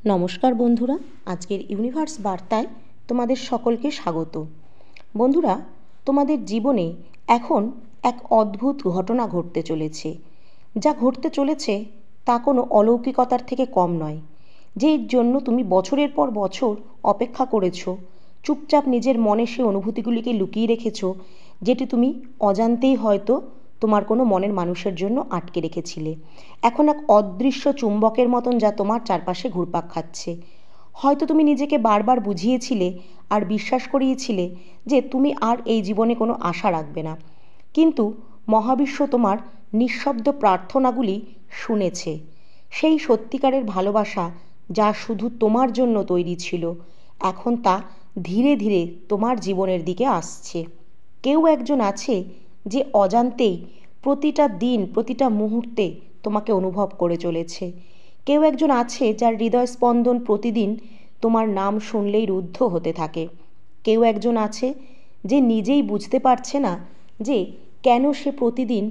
নমস্কার বন্ধুরা, আজকের ইউনিভার্স বার্তায় তোমাদের সকলকে স্বাগত। বন্ধুরা, তোমাদের জীবনে এখন এক অদ্ভুত ঘটনা ঘটতে চলেছে। যা ঘটতে চলেছে তা কোনো অলৌকিকতার থেকে কম নয়, যের জন্য তুমি বছরের পর বছর অপেক্ষা করেছো, চুপচাপ নিজের মনে সে অনুভূতিগুলিকে লুকিয়ে রেখেছো, যেটি তুমি অজান্তেই হয়তো তোমার কোনো মনের মানুষের জন্য আটকে রেখেছিলে। এখন এক অদৃশ্য চুম্বকের মতন যা তোমার চারপাশে ঘুরপাক খাচ্ছে। হয়তো তুমি নিজেকে বারবার বুঝিয়েছিলে আর বিশ্বাস করিয়েছিলে যে তুমি আর এই জীবনে কোনো আশা রাখবে না, কিন্তু মহাবিশ্ব তোমার নিঃশব্দ প্রার্থনাগুলি শুনেছে। সেই সত্যিকারের ভালোবাসা যা শুধু তোমার জন্য তৈরি ছিল, এখন তা ধীরে ধীরে তোমার জীবনের দিকে আসছে। কেউ একজন আছে যে অজান্তেই প্রতিটা দিন প্রতিটা মুহূর্তে তোমাকে অনুভব করে চলেছে। কেউ একজন আছে যার হৃদয় স্পন্দন প্রতিদিন তোমার নাম শুনলেই রুদ্ধ হতে থাকে। কেউ একজন আছে যে নিজেই বুঝতে পারছে না যে কেন সে প্রতিদিন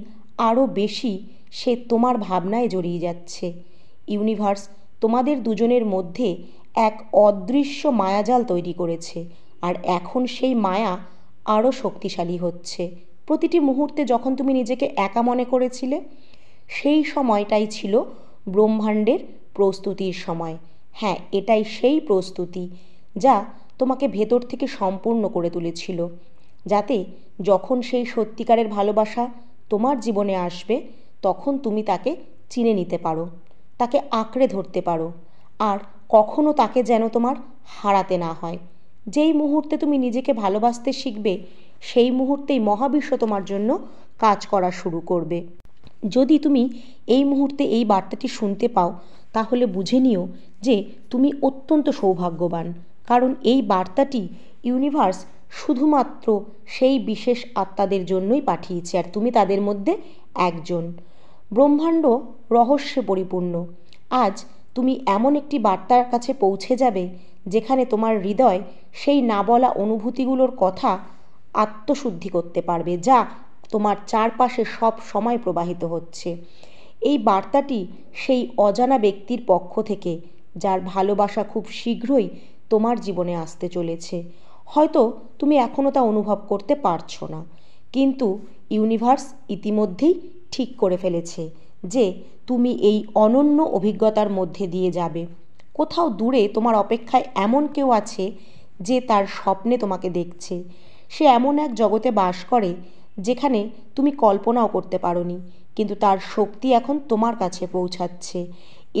আরও বেশি সে তোমার ভাবনায় জড়িয়ে যাচ্ছে। ইউনিভার্স তোমাদের দুজনের মধ্যে এক অদৃশ্য মায়াজাল তৈরি করেছে, আর এখন সেই মায়া আরও শক্তিশালী হচ্ছে। প্রতিটি মুহূর্তে যখন তুমি নিজেকে একা মনে করেছিলে, সেই সময়টাই ছিল ব্রহ্মাণ্ডের প্রস্তুতির সময়। হ্যাঁ, এটাই সেই প্রস্তুতি যা তোমাকে ভেতর থেকে সম্পূর্ণ করে তুলেছিল, যাতে যখন সেই সত্যিকারের ভালোবাসা তোমার জীবনে আসবে, তখন তুমি তাকে চিনে নিতে পারো, তাকে আঁকড়ে ধরতে পারো, আর কখনো তাকে যেন তোমার হারাতে না হয়। যেই মুহূর্তে তুমি নিজেকে ভালোবাসতে শিখবে, সেই মুহূর্তেই মহাবিশ্ব তোমার জন্য কাজ করা শুরু করবে। যদি তুমি এই মুহূর্তে এই বার্তাটি শুনতে পাও, তাহলে বুঝে নিও যে তুমি অত্যন্ত সৌভাগ্যবান, কারণ এই বার্তাটি ইউনিভার্স শুধুমাত্র সেই বিশেষ আত্মাদের জন্যই পাঠিয়েছে, আর তুমি তাদের মধ্যে একজন। ব্রহ্মাণ্ড রহস্যে পরিপূর্ণ। আজ তুমি এমন একটি বার্তার কাছে পৌঁছে যাবে যেখানে তোমার হৃদয় সেই না বলা অনুভূতিগুলোর কথা আত্মশুদ্ধি করতে পারবে, যা তোমার চারপাশে সব সময় প্রবাহিত হচ্ছে। এই বার্তাটি সেই অজানা ব্যক্তির পক্ষ থেকে, যার ভালোবাসা খুব শীঘ্রই তোমার জীবনে আসতে চলেছে। হয়তো তুমি এখনও তা অনুভব করতে পারছো না, কিন্তু ইউনিভার্স ইতিমধ্যেই ঠিক করে ফেলেছে যে তুমি এই অনন্য অভিজ্ঞতার মধ্যে দিয়ে যাবে। কোথাও দূরে তোমার অপেক্ষায় এমন কেউ আছে যে তার স্বপ্নে তোমাকে দেখছে। সে এমন এক জগতে বাস করে যেখানে তুমি কল্পনাও করতে পারোনি, কিন্তু তার শক্তি এখন তোমার কাছে পৌঁছাচ্ছে।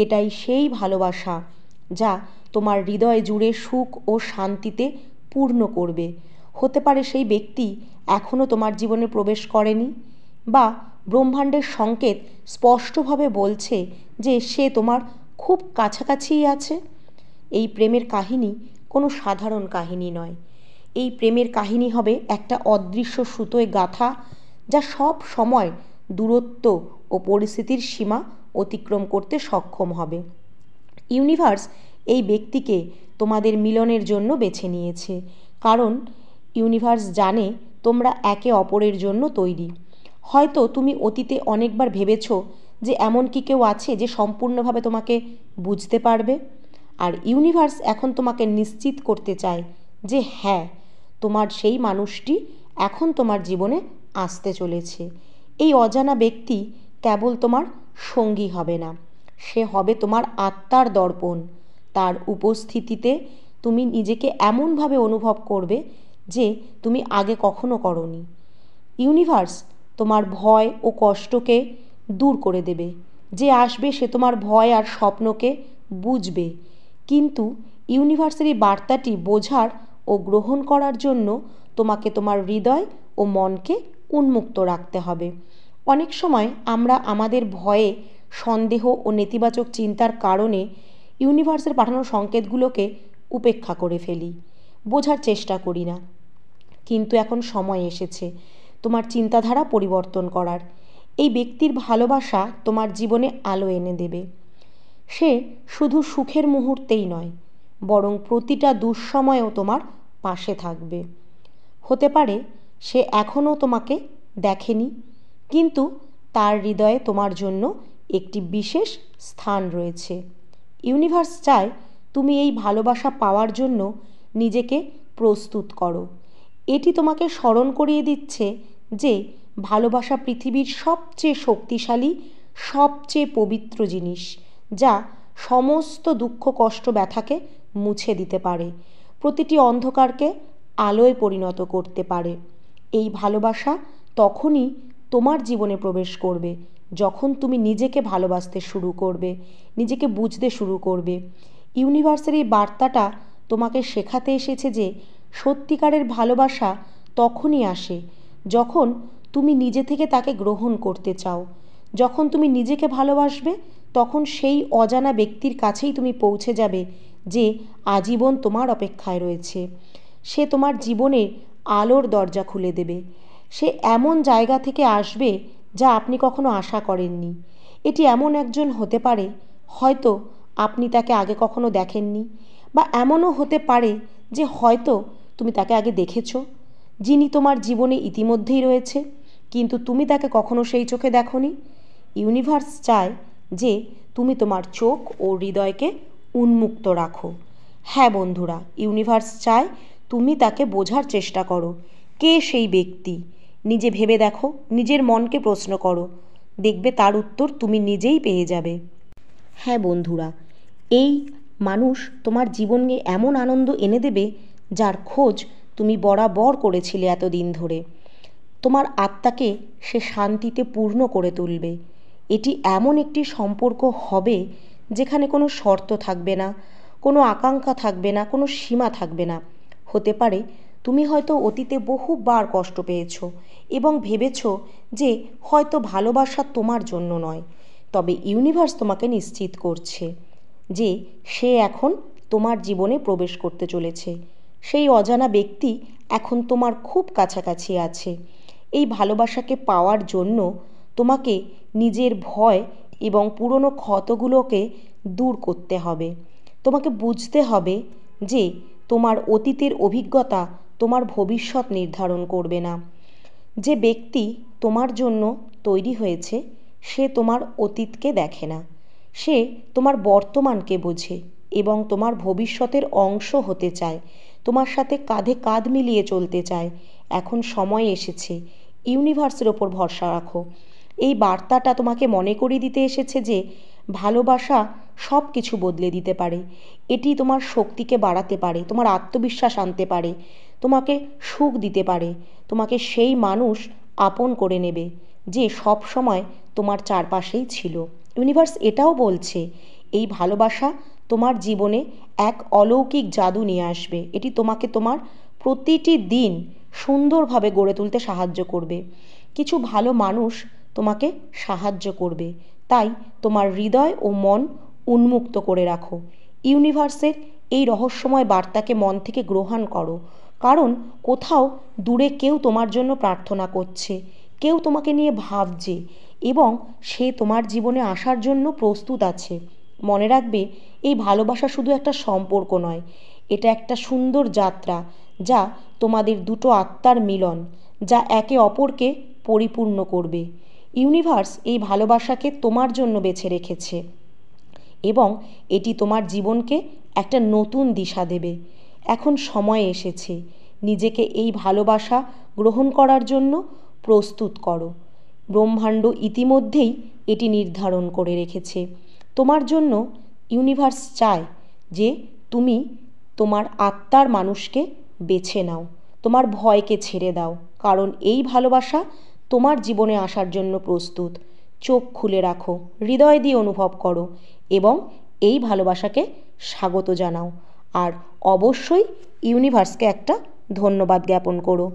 এটাই সেই ভালোবাসা যা তোমার হৃদয় জুড়ে সুখ ও শান্তিতে পূর্ণ করবে। হতে পারে সেই ব্যক্তি এখনও তোমার জীবনে প্রবেশ করেনি, বা ব্রহ্মাণ্ডের সংকেত স্পষ্টভাবে বলছে যে সে তোমার খুব কাছাকাছিই আছে। এই প্রেমের কাহিনী কোনো সাধারণ কাহিনী নয়। এই প্রেমের কাহিনী হবে একটা অদৃশ্য সুতোয় গাঁথা, যা সব সময় দূরত্ব ও পরিস্থিতির সীমা অতিক্রম করতে সক্ষম হবে। ইউনিভার্স এই ব্যক্তিকে তোমাদের মিলনের জন্য বেছে নিয়েছে, কারণ ইউনিভার্স জানে তোমরা একে অপরের জন্য তৈরি। হয়তো তুমি অতীতে অনেকবার ভেবেছ যে এমন কি কেউ আছে যে সম্পূর্ণভাবে তোমাকে বুঝতে পারবে, আর ইউনিভার্স এখন তোমাকে নিশ্চিত করতে চায় যে হ্যাঁ, তোমার সেই মানুষটি এখন তোমার জীবনে আসতে চলেছে। এই অজানা ব্যক্তি কেবল তোমার সঙ্গী হবে না, সে হবে তোমার আত্মার দর্পণ। তার উপস্থিতিতে তুমি নিজেকে এমনভাবে অনুভব করবে যে তুমি আগে কখনো করনি। ইউনিভার্স তোমার ভয় ও কষ্টকে দূর করে দেবে। যে আসবে সে তোমার ভয় আর স্বপ্নকে বুঝবে, কিন্তু ইউনিভার্সের এই বার্তাটি বোঝার ও গ্রহণ করার জন্য তোমাকে তোমার হৃদয় ও মনকে উন্মুক্ত রাখতে হবে। অনেক সময় আমরা আমাদের ভয়ে, সন্দেহ ও নেতিবাচক চিন্তার কারণে ইউনিভার্সের পাঠানো সংকেতগুলোকে উপেক্ষা করে ফেলি, বোঝার চেষ্টা করি না। কিন্তু এখন সময় এসেছে তোমার চিন্তাধারা পরিবর্তন করার। এই ব্যক্তির ভালোবাসা তোমার জীবনে আলো এনে দেবে। সে শুধু সুখের মুহূর্তেই নয়, বরং প্রতিটা দুঃসময়েও তোমার পাশে থাকবে। হতে পারে সে এখনও তোমাকে দেখেনি, কিন্তু তার হৃদয়ে তোমার জন্য একটি বিশেষ স্থান রয়েছে। ইউনিভার্স চায় তুমি এই ভালোবাসা পাওয়ার জন্য নিজেকে প্রস্তুত করো। এটি তোমাকে স্মরণ করিয়ে দিচ্ছে যে ভালোবাসা পৃথিবীর সবচেয়ে শক্তিশালী, সবচেয়ে পবিত্র জিনিস, যা সমস্ত দুঃখ কষ্ট ব্যথাকে মুছে দিতে পারে, প্রতিটি অন্ধকারকে আলোয় পরিণত করতে পারে। এই ভালোবাসা তখনই তোমার জীবনে প্রবেশ করবে যখন তুমি নিজেকে ভালোবাসতে শুরু করবে, নিজেকে বুঝতে শুরু করবে। ইউনিভার্সের এই বার্তাটা তোমাকে শেখাতে এসেছে যে সত্যিকারের ভালোবাসা তখনই আসে যখন তুমি নিজে থেকে তাকে গ্রহণ করতে চাও। যখন তুমি নিজেকে ভালোবাসবে তখন সেই অজানা ব্যক্তির কাছেই তুমি পৌঁছে যাবে যে আজীবন তোমার অপেক্ষায় রয়েছে। সে তোমার জীবনে আলোর দরজা খুলে দেবে। সে এমন জায়গা থেকে আসবে যা আপনি কখনো আশা করেননি। এটি এমন একজন হতে পারে হয়তো আপনি তাকে আগে কখনো দেখেননি, বা এমনও হতে পারে যে হয়তো তুমি তাকে আগে দেখেছো, যিনি তোমার জীবনে ইতিমধ্যেই রয়েছে কিন্তু তুমি তাকে কখনো সেই চোখে দেখোনি। ইউনিভার্স চায় যে তুমি তোমার চোখ ও হৃদয়কে উন্মুক্ত রাখো। হ্যাঁ বন্ধুরা, ইউনিভার্স চায় তুমি তাকে বোঝার চেষ্টা করো। কে সেই ব্যক্তি? নিজে ভেবে দেখো, নিজের মনকে প্রশ্ন করো, দেখবে তার উত্তর তুমি নিজেই পেয়ে যাবে। হ্যাঁ বন্ধুরা, এই মানুষ তোমার জীবনে এমন আনন্দ এনে দেবে যার খোঁজ তুমি বরাবর করেছিলে এতদিন ধরে। তোমার আত্মাকে সে শান্তিতে পূর্ণ করে তুলবে। এটি এমন একটি সম্পর্ক হবে যেখানে কোনো শর্ত থাকবে না, কোনো আকাঙ্ক্ষা থাকবে না, কোনো সীমা থাকবে না। হতে পারে তুমি হয়তো অতীতে বহুবার কষ্ট পেয়েছো এবং ভেবেছো যে হয়তো ভালোবাসা তোমার জন্য নয়, তবে ইউনিভার্স তোমাকে নিশ্চিত করছে যে সে এখন তোমার জীবনে প্রবেশ করতে চলেছে। সেই অজানা ব্যক্তি এখন তোমার খুব কাছাকাছি আছে। এই ভালোবাসাকে পাওয়ার জন্য তোমাকে নিজের ভয় এবং পুরনো ক্ষতগুলোকে দূর করতে হবে। তোমাকে বুঝতে হবে যে তোমার অতীতের অভিজ্ঞতা তোমার ভবিষ্যৎ নির্ধারণ করবে না। যে ব্যক্তি তোমার জন্য তৈরি হয়েছে সে তোমার অতীতকে দেখে না, সে তোমার বর্তমানকে বোঝে এবং তোমার ভবিষ্যতের অংশ হতে চায়, তোমার সাথে কাঁধে কাঁধ মিলিয়ে চলতে চায়। এখন সময় এসেছে, ইউনিভার্সের ওপর ভরসা রাখো। এই বার্তাটা তোমাকে মনে করিয়ে দিতে এসেছে যে ভালোবাসা সব কিছু বদলে দিতে পারে। এটি তোমার শক্তিকে বাড়াতে পারে, তোমার আত্মবিশ্বাস আনতে পারে, তোমাকে সুখ দিতে পারে, তোমাকে সেই মানুষ আপন করে নেবে যে সব সময় তোমার চারপাশেই ছিল। ইউনিভার্স এটাও বলছে এই ভালোবাসা তোমার জীবনে এক অলৌকিক জাদু নিয়ে আসবে। এটি তোমাকে তোমার প্রতিটি দিন সুন্দরভাবে গড়ে তুলতে সাহায্য করবে। কিছু ভালো মানুষ তোমাকে সাহায্য করবে, তাই তোমার হৃদয় ও মন উন্মুক্ত করে রাখো। ইউনিভার্সের এই রহস্যময় বার্তাকে মন থেকে গ্রহণ করো, কারণ কোথাও দূরে কেউ তোমার জন্য প্রার্থনা করছে, কেউ তোমাকে নিয়ে ভাবছে এবং সে তোমার জীবনে আসার জন্য প্রস্তুত আছে। মনে রাখবে, এই ভালোবাসা শুধু একটা সম্পর্ক নয়, এটা একটা সুন্দর যাত্রা যা তোমাদের দুটো আত্মার মিলন, যা একে অপরকে পরিপূর্ণ করবে। ইউনিভার্স এই ভালোবাসাকে তোমার জন্য বেছে রেখেছে এবং এটি তোমার জীবনকে একটা নতুন দিশা দেবে। এখন সময় এসেছে, নিজেকে এই ভালোবাসা গ্রহণ করার জন্য প্রস্তুত করো। ব্রহ্মাণ্ড ইতিমধ্যেই এটি নির্ধারণ করে রেখেছে তোমার জন্য। ইউনিভার্স চায় যে তুমি তোমার আত্মার মানুষকে বেছে নাও, তোমার ভয়কে ছেড়ে দাও, কারণ এই ভালোবাসা তোমার জীবনে আসার জন্য প্রস্তুত। চোখ খুলে রাখো, হৃদয় দিয়ে অনুভব করো এবং এই ভালোবাসাকে স্বাগত জানাও। আর অবশ্যই ইউনিভার্সকে একটা ধন্যবাদ জ্ঞাপন করো।